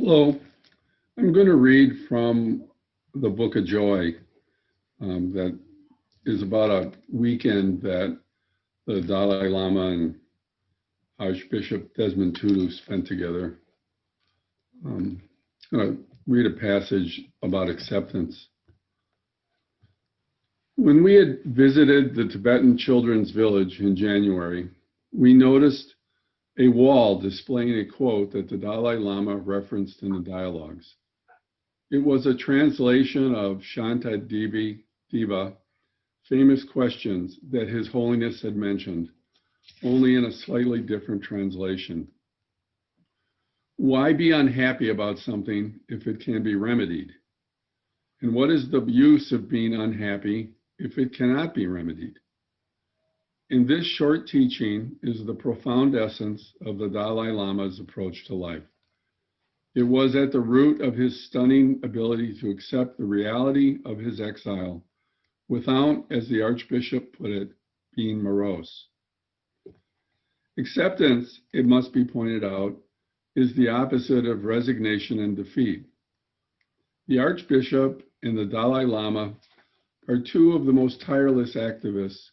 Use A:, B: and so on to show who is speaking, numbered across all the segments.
A: Hello, I'm going to read from the Book of Joy that is about a weekend that the Dalai Lama and Archbishop Desmond Tutu spent together. I'm going to read a passage about acceptance. When we had visited the Tibetan children's village in January, we noticed a wall displaying a quote that the Dalai Lama referenced in the dialogues. It was a translation of Shantideva, famous questions that His Holiness had mentioned, only in a slightly different translation. Why be unhappy about something if it can be remedied? And what is the use of being unhappy if it cannot be remedied? In this short teaching is the profound essence of the Dalai Lama's approach to life. It was at the root of his stunning ability to accept the reality of his exile without, as the Archbishop put it, being morose. Acceptance, it must be pointed out, is the opposite of resignation and defeat. The Archbishop and the Dalai Lama are two of the most tireless activists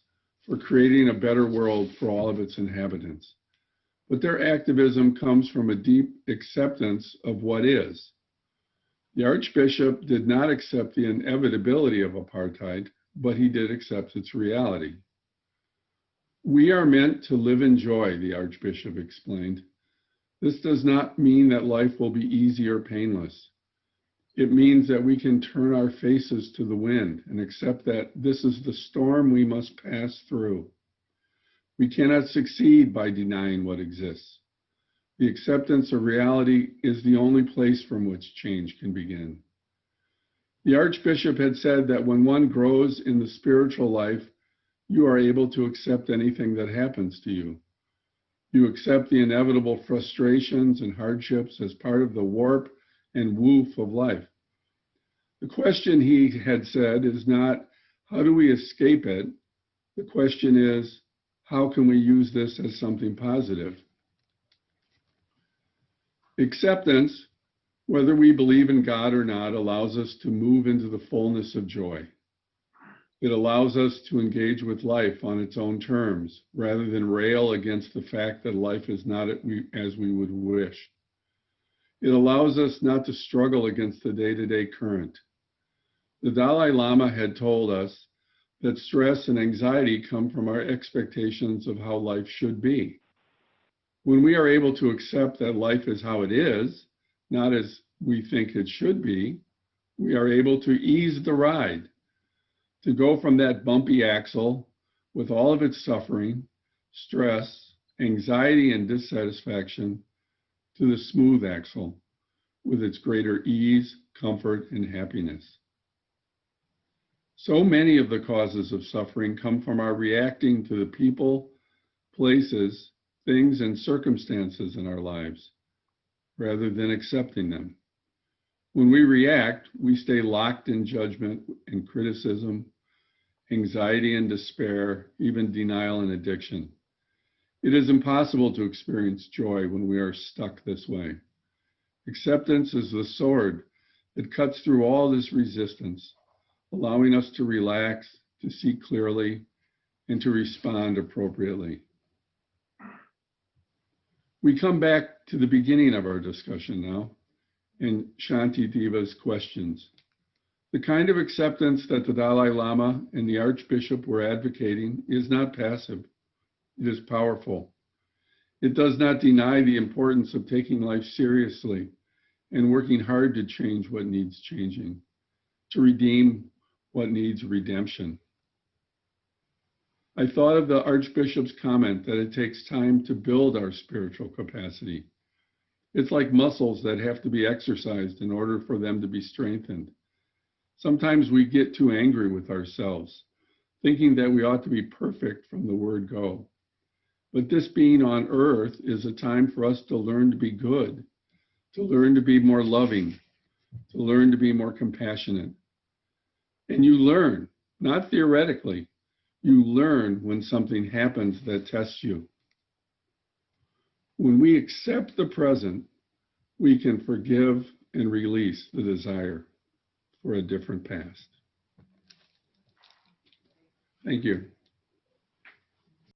A: for creating a better world for all of its inhabitants. But their activism comes from a deep acceptance of what is. The Archbishop did not accept the inevitability of apartheid, but he did accept its reality. We are meant to live in joy, the Archbishop explained. This does not mean that life will be easy or painless. It means that we can turn our faces to the wind and accept that this is the storm we must pass through. We cannot succeed by denying what exists. The acceptance of reality is the only place from which change can begin. The Archbishop had said that when one grows in the spiritual life, you are able to accept anything that happens to you. You accept the inevitable frustrations and hardships as part of the warp and woof of life. The question, he had said, is not, how do we escape it? The question is, how can we use this as something positive? Acceptance, whether we believe in God or not, allows us to move into the fullness of joy. It allows us to engage with life on its own terms, rather than rail against the fact that life is not as we would wish. It allows us not to struggle against the day-to-day current. The Dalai Lama had told us that stress and anxiety come from our expectations of how life should be. When we are able to accept that life is how it is, not as we think it should be, we are able to ease the ride, to go from that bumpy axle with all of its suffering, stress, anxiety, and dissatisfaction to the smooth axle with its greater ease, comfort, and happiness. So many of the causes of suffering come from our reacting to the people, places, things, and circumstances in our lives, rather than accepting them. When we react, we stay locked in judgment and criticism, anxiety and despair, even denial and addiction. It is impossible to experience joy when we are stuck this way. Acceptance is the sword that cuts through all this resistance, allowing us to relax, to see clearly, and to respond appropriately. We come back to the beginning of our discussion now, in Shantideva's questions. The kind of acceptance that the Dalai Lama and the Archbishop were advocating is not passive. It is powerful. It does not deny the importance of taking life seriously and working hard to change what needs changing, to redeem what needs redemption. I thought of the Archbishop's comment that it takes time to build our spiritual capacity. It's like muscles that have to be exercised in order for them to be strengthened. Sometimes we get too angry with ourselves, thinking that we ought to be perfect from the word go. But this being on earth is a time for us to learn to be good, to learn to be more loving, to learn to be more compassionate. And you learn, not theoretically, you learn when something happens that tests you. When we accept the present, we can forgive and release the desire for a different past. Thank you.